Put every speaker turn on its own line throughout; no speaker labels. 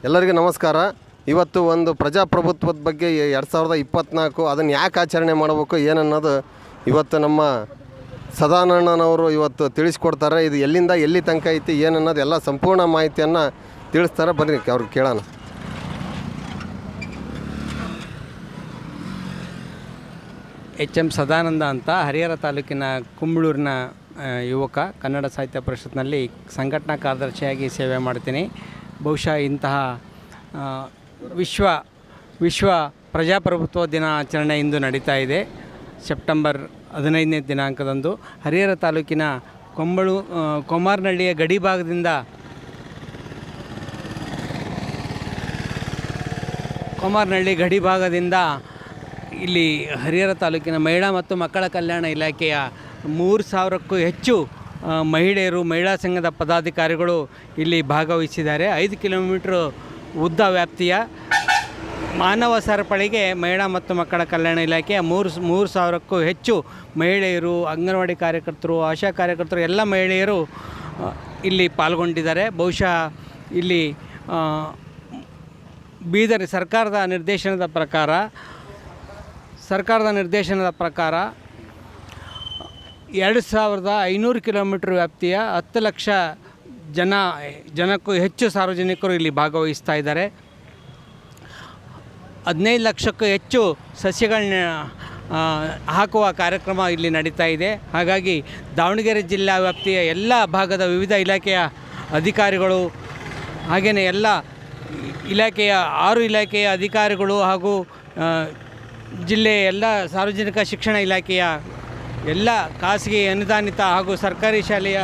ಎಲ್ಲರಿಗೂ ನಮಸ್ಕಾರ. ಇವತ್ತು ಒಂದು ಪ್ರಜಾಪ್ರಭುತ್ವದ ಬಗ್ಗೆ 2024 ಅದನ್ನು ಯಾಕೆ ಆಚರಣೆ ಮಾಡಬೇಕು ಏನನ್ನೋದು ಇವತ್ತು ನಮ್ಮ ಸದಾನಂದನವರು ಇವತ್ತು ತಿಳಿಸ್ಕೊಡ್ತಾರೆ. ಇದು ಎಲ್ಲಿಂದ ಎಲ್ಲಿ ತನಕ ಐತಿ ಏನನ್ನೋದು ಎಲ್ಲ ಸಂಪೂರ್ಣ ಮಾಹಿತಿಯನ್ನು ತಿಳಿಸ್ತಾರೆ. ಬನ್ನಿ ಅವ್ರಿಗೆ ಕೇಳೋಣ.
ಎಚ್.ಎಂ. ಸದಾನಂದ ಅಂತ ಹರಿಹರ ತಾಲೂಕಿನ ಕುಂಬಳೂರಿನ ಯುವಕ, ಕನ್ನಡ ಸಾಹಿತ್ಯ ಪರಿಷತ್ನಲ್ಲಿ ಸಂಘಟನಾ ಕಾರ್ಯದರ್ಶಿಯಾಗಿ ಸೇವೆ ಮಾಡ್ತೀನಿ. ಬಹುಶಃ ಇಂತಹ ವಿಶ್ವ ಪ್ರಜಾಪ್ರಭುತ್ವ ದಿನಾಚರಣೆ ಇಂದು ನಡೀತಾ ಇದೆ. ಸೆಪ್ಟೆಂಬರ್ 15ನೇ ದಿನಾಂಕದಂದು ಹರಿಹರ ತಾಲೂಕಿನ ಕೊಮಾರನಹಳ್ಳಿಯ ಗಡಿ ಭಾಗದಿಂದ ಇಲ್ಲಿ ಹರಿಹರ ತಾಲೂಕಿನ ಮಹಿಳಾ ಮತ್ತು ಮಕ್ಕಳ ಕಲ್ಯಾಣ ಇಲಾಖೆಯ 3,000ಕ್ಕೂ ಹೆಚ್ಚು ಮಹಿಳೆಯರು, ಮಹಿಳಾ ಸಂಘದ ಪದಾಧಿಕಾರಿಗಳು ಇಲ್ಲಿ ಭಾಗವಹಿಸಿದ್ದಾರೆ. 5 ಕಿಲೋಮೀಟ್ರ್ ಉದ್ದ ವ್ಯಾಪ್ತಿಯ ಮಾನವ ಸರಪಳಿಗೆ ಮಹಿಳಾ ಮತ್ತು ಮಕ್ಕಳ ಕಲ್ಯಾಣ ಇಲಾಖೆಯ 3,000ಕ್ಕೂ ಹೆಚ್ಚು ಮಹಿಳೆಯರು, ಅಂಗನವಾಡಿ ಕಾರ್ಯಕರ್ತರು, ಆಶಾ ಕಾರ್ಯಕರ್ತರು ಎಲ್ಲ ಮಹಿಳೆಯರು ಇಲ್ಲಿ ಪಾಲ್ಗೊಂಡಿದ್ದಾರೆ. ಬಹುಶಃ ಇಲ್ಲಿ ಬೀದರ್ ಸರ್ಕಾರದ ನಿರ್ದೇಶನದ ಪ್ರಕಾರ 2,500 ಕಿಲೋಮೀಟ್ರ್ ವ್ಯಾಪ್ತಿಯ 10 ಲಕ್ಷ ಜನಕ್ಕೂ ಹೆಚ್ಚು ಸಾರ್ವಜನಿಕರು ಇಲ್ಲಿ ಭಾಗವಹಿಸ್ತಾ ಇದ್ದಾರೆ. 15 ಲಕ್ಷಕ್ಕೂ ಹೆಚ್ಚು ಸಸ್ಯಗಳನ್ನ ಹಾಕುವ ಕಾರ್ಯಕ್ರಮ ಇಲ್ಲಿ ನಡೀತಾ ಇದೆ. ಹಾಗಾಗಿ ದಾವಣಗೆರೆ ಜಿಲ್ಲಾ ವ್ಯಾಪ್ತಿಯ ಎಲ್ಲ ಭಾಗದ ವಿವಿಧ ಇಲಾಖೆಯ ಅಧಿಕಾರಿಗಳು, ಹಾಗೆಯೇ ಎಲ್ಲ ಇಲಾಖೆಯ 6 ಇಲಾಖೆಯ ಅಧಿಕಾರಿಗಳು ಹಾಗೂ ಜಿಲ್ಲೆಯ ಎಲ್ಲ ಸಾರ್ವಜನಿಕ ಶಿಕ್ಷಣ ಇಲಾಖೆಯ ಎಲ್ಲ ಖಾಸಗಿ ಅನುದಾನಿತ ಹಾಗೂ ಸರ್ಕಾರಿ ಶಾಲೆಯ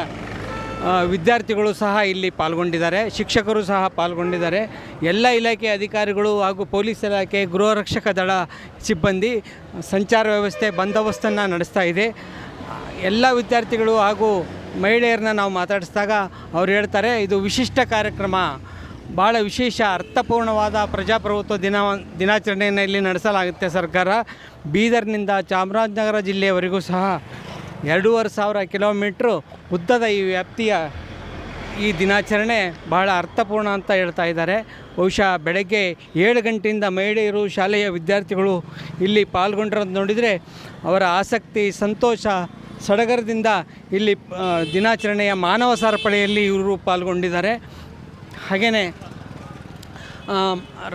ವಿದ್ಯಾರ್ಥಿಗಳು ಸಹ ಇಲ್ಲಿ ಪಾಲ್ಗೊಂಡಿದ್ದಾರೆ. ಶಿಕ್ಷಕರು ಸಹ ಪಾಲ್ಗೊಂಡಿದ್ದಾರೆ. ಎಲ್ಲ ಇಲಾಖೆಯ ಅಧಿಕಾರಿಗಳು ಹಾಗೂ ಪೊಲೀಸ್ ಇಲಾಖೆ, ಗೃಹ ರಕ್ಷಕ ದಳ ಸಿಬ್ಬಂದಿ ಸಂಚಾರ ವ್ಯವಸ್ಥೆ, ಬಂದೋಬಸ್ತನ್ನು ನಡೆಸ್ತಾ ಇದೆ. ಎಲ್ಲ ವಿದ್ಯಾರ್ಥಿಗಳು ಹಾಗೂ ಮಹಿಳೆಯರನ್ನ ನಾವು ಮಾತಾಡಿಸಿದಾಗ ಅವ್ರು ಹೇಳ್ತಾರೆ, ಇದು ವಿಶಿಷ್ಟ ಕಾರ್ಯಕ್ರಮ, ಭಾಳ ವಿಶೇಷ ಅರ್ಥಪೂರ್ಣವಾದ ಪ್ರಜಾಪ್ರಭುತ್ವ ದಿನಾಚರಣೆಯನ್ನು ಇಲ್ಲಿ ನಡೆಸಲಾಗುತ್ತೆ. ಸರ್ಕಾರ ಬೀದರ್ನಿಂದ ಚಾಮರಾಜನಗರ ಜಿಲ್ಲೆಯವರೆಗೂ ಸಹ 2,500 ಕಿಲೋಮೀಟ್ರು ಉದ್ದದ ಈ ವ್ಯಾಪ್ತಿಯ ಈ ದಿನಾಚರಣೆ ಬಹಳ ಅರ್ಥಪೂರ್ಣ ಅಂತ ಹೇಳ್ತಾ ಇದ್ದಾರೆ. ಬಹುಶಃ ಬೆಳಗ್ಗೆ 7 ಗಂಟೆಯಿಂದ ಮಹಿಳೆಯರು, ಶಾಲೆಯ ವಿದ್ಯಾರ್ಥಿಗಳು ಇಲ್ಲಿ ಪಾಲ್ಗೊಂಡಿರೋದು ನೋಡಿದರೆ ಅವರ ಆಸಕ್ತಿ, ಸಂತೋಷ, ಸಡಗರದಿಂದ ಇಲ್ಲಿ ದಿನಾಚರಣೆಯ ಮಾನವ ಸರಪಳಿಯಲ್ಲಿ ಇವರು ಪಾಲ್ಗೊಂಡಿದ್ದಾರೆ. ಹಾಗೆಯೇ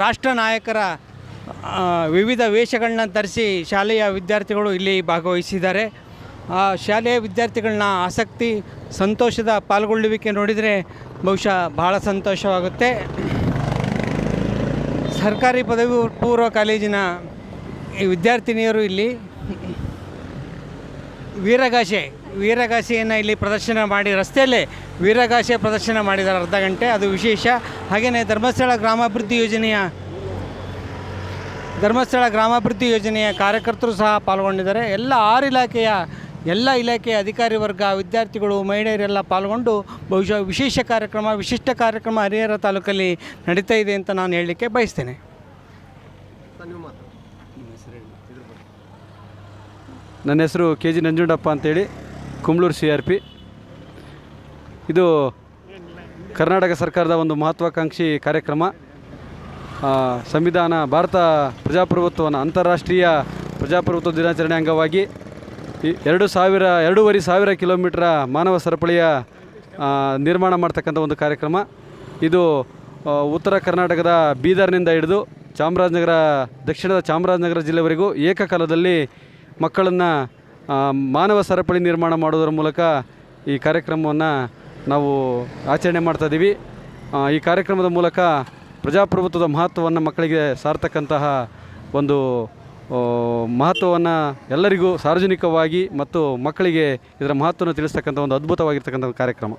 ರಾಷ್ಟ್ರ ನಾಯಕರ ವಿವಿಧ ವೇಷಗಳನ್ನ ಧರಿಸಿ ಶಾಲೆಯ ವಿದ್ಯಾರ್ಥಿಗಳು ಇಲ್ಲಿ ಭಾಗವಹಿಸಿದ್ದಾರೆ. ಆ ಶಾಲೆಯ ವಿದ್ಯಾರ್ಥಿಗಳನ್ನ ಆಸಕ್ತಿ, ಸಂತೋಷದ ಪಾಲ್ಗೊಳ್ಳುವಿಕೆ ನೋಡಿದರೆ ಬಹುಶಃ ಭಾಳ ಸಂತೋಷವಾಗುತ್ತೆ. ಸರ್ಕಾರಿ ಪದವಿ ಪೂರ್ವ ಕಾಲೇಜಿನ ಈ ವಿದ್ಯಾರ್ಥಿನಿಯರು ಇಲ್ಲಿ ವೀರಗಾಸೆಯನ್ನು ಇಲ್ಲಿ ಪ್ರದರ್ಶನ ಮಾಡಿ, ರಸ್ತೆಯಲ್ಲೇ ವೀರಗಾಸೆ ಪ್ರದರ್ಶನ ಮಾಡಿದ್ದಾರೆ ಅರ್ಧ ಗಂಟೆ, ಅದು ವಿಶೇಷ. ಹಾಗೆಯೇ ಧರ್ಮಸ್ಥಳ ಗ್ರಾಮಾಭಿವೃದ್ಧಿ ಯೋಜನೆಯ ಕಾರ್ಯಕರ್ತರು ಸಹ ಪಾಲ್ಗೊಂಡಿದ್ದಾರೆ. ಎಲ್ಲ 6 ಇಲಾಖೆಯ ಅಧಿಕಾರಿ ವರ್ಗ, ವಿದ್ಯಾರ್ಥಿಗಳು, ಮಹಿಳೆಯರೆಲ್ಲ ಪಾಲ್ಗೊಂಡು ಬಹುಶಃ ವಿಶಿಷ್ಟ ಕಾರ್ಯಕ್ರಮ ಹರಿಹರ ತಾಲೂಕಲ್ಲಿ ನಡೀತಾ ಇದೆ ಅಂತ ನಾನು ಹೇಳಲಿಕ್ಕೆ ಬಯಸ್ತೇನೆ.
ನನ್ನ ಹೆಸರು KG ನಂಜುಂಡಪ್ಪ ಅಂತೇಳಿ, ಕುಂಬಳೂರು CRP. ಇದು ಕರ್ನಾಟಕ ಸರ್ಕಾರದ ಒಂದು ಮಹತ್ವಾಕಾಂಕ್ಷಿ ಕಾರ್ಯಕ್ರಮ. ಸಂವಿಧಾನ, ಭಾರತ ಪ್ರಜಾಪ್ರಭುತ್ವವನ್ನು ಅಂತಾರಾಷ್ಟ್ರೀಯ ಪ್ರಜಾಪ್ರಭುತ್ವ ದಿನಾಚರಣೆ ಅಂಗವಾಗಿ 2,500 ಕಿಲೋಮೀಟ್ರ ಮಾನವ ಸರಪಳಿಯ ನಿರ್ಮಾಣ ಮಾಡ್ತಕ್ಕಂಥ ಒಂದು ಕಾರ್ಯಕ್ರಮ. ಇದು ಉತ್ತರ ಕರ್ನಾಟಕದ ಬೀದರ್ನಿಂದ ಹಿಡಿದು ದಕ್ಷಿಣದ ಚಾಮರಾಜನಗರ ಜಿಲ್ಲೆವರೆಗೂ ಏಕಕಾಲದಲ್ಲಿ ಮಕ್ಕಳನ್ನು ಮಾನವ ಸರಪಳಿ ನಿರ್ಮಾಣ ಮಾಡೋದರ ಮೂಲಕ ಈ ಕಾರ್ಯಕ್ರಮವನ್ನು ನಾವು ಆಚರಣೆ ಮಾಡ್ತಾಯಿದ್ದೀವಿ. ಈ ಕಾರ್ಯಕ್ರಮದ ಮೂಲಕ ಪ್ರಜಾಪ್ರಭುತ್ವದ ಮಹತ್ವವನ್ನು ಮಕ್ಕಳಿಗೆ ಸಾರ್ತಕ್ಕಂತಹ ಒಂದು ಮಹತ್ವವನ್ನು ಎಲ್ಲರಿಗೂ ಸಾರ್ವಜನಿಕವಾಗಿ ಮತ್ತು ಮಕ್ಕಳಿಗೆ ಇದರ ಮಹತ್ವವನ್ನು ತಿಳಿಸ್ತಕ್ಕಂಥ ಒಂದು ಅದ್ಭುತವಾಗಿರ್ತಕ್ಕಂಥ ಕಾರ್ಯಕ್ರಮ.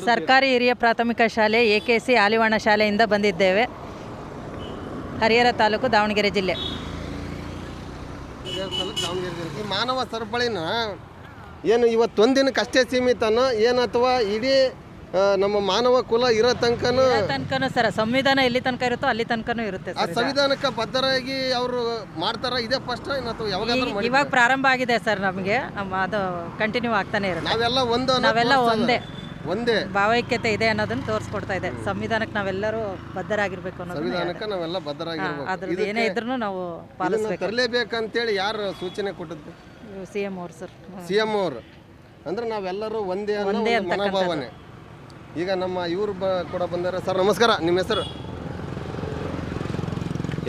ಸರ್ಕಾರಿ ಹಿರಿಯ ಪ್ರಾಥಮಿಕ ಶಾಲೆ AKC ಆಲಿವಾಣ ಶಾಲೆಯಿಂದ ಬಂದಿದ್ದೇವೆ. ಹರಿಹರ ತಾಲೂಕು, ದಾವಣಗೆರೆ ಜಿಲ್ಲೆ.
ಈ ಮಾನವ ಸರಪಳಿನ ಏನು ಇವತ್ತೊಂದು ದಿನಕ್ಕೆ ಅಷ್ಟೇ ಸೀಮಿತನೋ ಏನು, ಅಥವಾ ಇಡೀ ನಮ್ಮ ಮಾನವ ಕುಲ ಇರೋ ತನಕನೂ
ತನಕನೂ ಸರ್ ಸಂವಿಧಾನ ಎಲ್ಲಿ ತನಕ ಇರುತ್ತೋ ಅಲ್ಲಿ ತನಕನೂ ಇರುತ್ತೆ
ಆ
ಸರ್
ಸಂವಿಧಾನಕ್ಕೆ ಬದ್ಧರಾಗಿ ಅವರು ಮಾಡ್ತಾರ ಇದೇ ಫಸ್ಟ್ ಅಥವಾ ಯಾವಾಗಾದ್ರೂ ಮಾಡಿ
ಇವಾಗ ಪ್ರಾರಂಭ ಆಗಿದೆ ಸರ್ ನಮಗೆ ಅದು ಕಂಟಿನ್ಯೂ ಆಗ್ತಾನೆ ಇರುತ್ತೆ
ನಾವೆಲ್ಲ ಒಂದು ಅನ್ನೋದು
ನಾವೆಲ್ಲ
ತೋರ್ಸೋದು. ಒಂದೇ
ಭಾವೈಕ್ಯತೆ ಇದೆ ಅನ್ನೋದನ್ನ ತೋರಿಸ್ಕೊಡ್ತಾ ಇದೆ ಸಂವಿಧಾನಕ್ಕೆ ನಾವೆಲ್ಲರೂ ಬದ್ಧರಾಗಿರ್ಬೇಕು ಅನ್ನೋದು
ಸಂವಿಧಾನಕ್ಕೆ ನಾವೆಲ್ಲ ಬದ್ಧರಾಗಿರ್ಬೇಕು
ಅದ್ರದ್ದು ಏನೇ ಇದ್ರೂ ನಾವು
ಇದನ್ನ
ಪಾಲಿಸ್ಬೇಕು
ತರಲೇಬೇಕಂತೇಳಿ ಯಾರು ಸೂಚನೆ ಕೊಟ್ಟಿದ್ದು?
CM ಅವ್ರು ಸರ್
CM ಅವರು ಅಂದ್ರೆ ನಾವೆಲ್ಲರೂ ಒಂದೇ ಅನ್ನೋ
ಒಂದೇ
ಒಂದು ಮನೋಭಾವನೆ. ಈಗ ನಮ್ಮ ಇವರು ಕೂಡ ಬಂದಾರೆ. ಸರ್ ನಮಸ್ಕಾರ, ನಿಮ್ಮ ಹೆಸರು?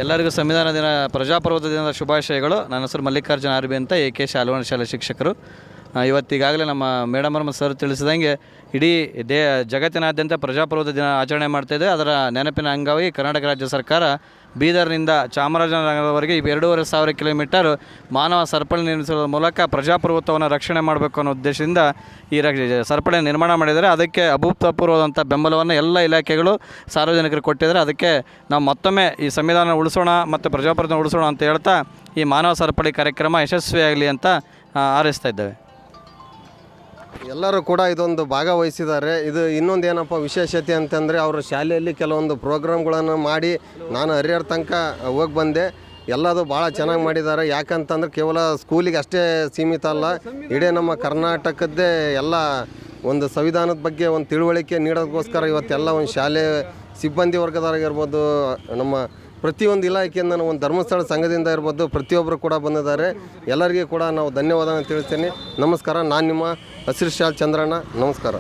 ಎಲ್ಲರಿಗೂ ಸಂವಿಧಾನ ದಿನ ಪ್ರಜಾಪ್ರಭುತ್ವ ದಿನದ ಶುಭಾಶಯಗಳು. ನನ್ನ ಹೆಸರು ಮಲ್ಲಿಕಾರ್ಜುನ ಆರ್ಬಿ ಅಂತ AKC ಹಾಲುವಾಣ ಶಾಲೆ ಶಿಕ್ಷಕರು. ಇವತ್ತಿಗಾಗಲೇ ನಮ್ಮ ಮೇಡಮ್ ಅವರು ಸರ್ ತಿಳಿಸಿದಂಗೆ ಇಡೀ ಜಗತ್ತಿನಾದ್ಯಂತ ಪ್ರಜಾಪ್ರಭುತ್ವ ದಿನ ಆಚರಣೆ ಮಾಡ್ತಾಯಿದೆ. ಅದರ ನೆನಪಿನ ಅಂಗವಾಗಿ ಕರ್ನಾಟಕ ರಾಜ್ಯ ಸರ್ಕಾರ ಬೀದರ್ನಿಂದ ಚಾಮರಾಜನಗರದವರೆಗೆ 2,500 ಕಿಲೋಮೀಟರ್ ಮಾನವ ಸರಪಳಿ ನಿರ್ಮಿಸುವ ಮೂಲಕ ಪ್ರಜಾಪ್ರಭುತ್ವವನ್ನು ರಕ್ಷಣೆ ಮಾಡಬೇಕು ಅನ್ನೋ ಉದ್ದೇಶದಿಂದ ಈ ಸರಪಳಿ ನಿರ್ಮಾಣ ಮಾಡಿದ್ದಾರೆ. ಅದಕ್ಕೆ ಅಭೂತಪೂರ್ವವಾದಂಥ ಬೆಂಬಲವನ್ನು ಎಲ್ಲ ಇಲಾಖೆಗಳು ಸಾರ್ವಜನಿಕರು ಕೊಟ್ಟಿದ್ದಾರೆ. ಅದಕ್ಕೆ ನಾವು ಮತ್ತೊಮ್ಮೆ ಈ ಸಂವಿಧಾನ ಉಳಿಸೋಣ ಮತ್ತು ಪ್ರಜಾಪ್ರಭುತ್ವ ಉಳಿಸೋಣ ಅಂತ ಹೇಳ್ತಾ ಈ ಮಾನವ ಸರಪಳಿ ಕಾರ್ಯಕ್ರಮ ಯಶಸ್ವಿಯಾಗಲಿ ಅಂತ ಹಾರೈಸ್ತಾ ಇದ್ದೇವೆ.
ಎಲ್ಲರೂ ಕೂಡ ಇದೊಂದು ಭಾಗವಹಿಸಿದ್ದಾರೆ. ಇದು ಇನ್ನೊಂದು ಏನಪ್ಪ ವಿಶೇಷತೆ ಅಂತಂದರೆ ಅವರು ಶಾಲೆಯಲ್ಲಿ ಕೆಲವೊಂದು ಪ್ರೋಗ್ರಾಮ್ಗಳನ್ನು ಮಾಡಿ ನಾನು ಹರಿಹರ ತನಕ ಹೋಗಿ ಬಂದೆ. ಎಲ್ಲದು ಭಾಳ ಚೆನ್ನಾಗಿ ಮಾಡಿದ್ದಾರೆ. ಯಾಕಂತಂದ್ರೆ ಕೇವಲ ಸ್ಕೂಲಿಗೆ ಅಷ್ಟೇ ಸೀಮಿತ ಅಲ್ಲ, ಇಡೀ ನಮ್ಮ ಕರ್ನಾಟಕದ್ದೇ ಎಲ್ಲ ಒಂದು ಸಂವಿಧಾನದ ಬಗ್ಗೆ ಒಂದು ತಿಳುವಳಿಕೆ ನೀಡೋದಕ್ಕೋಸ್ಕರ ಇವತ್ತೆಲ್ಲ ಒಂದು ಶಾಲೆ ಸಿಬ್ಬಂದಿ ವರ್ಗದವರಾಗಿರ್ಬೋದು, ನಮ್ಮ ಪ್ರತಿಯೊಂದು ಇಲಾಖೆಯಿಂದ ಒಂದು ಧರ್ಮಸ್ಥಳ ಸಂಘದಿಂದ ಇರ್ಬೋದು, ಪ್ರತಿಯೊಬ್ಬರು ಕೂಡ ಬಂದಿದ್ದಾರೆ. ಎಲ್ಲರಿಗೂ ಕೂಡ ನಾವು ಧನ್ಯವಾದ ತಿಳಿಸ್ತೀನಿ. ನಮಸ್ಕಾರ. ನಾನು ನಿಮ್ಮ ಹಸಿರು ಶಾಲ್ ಚಂದ್ರಣ್ಣ. ನಮಸ್ಕಾರ.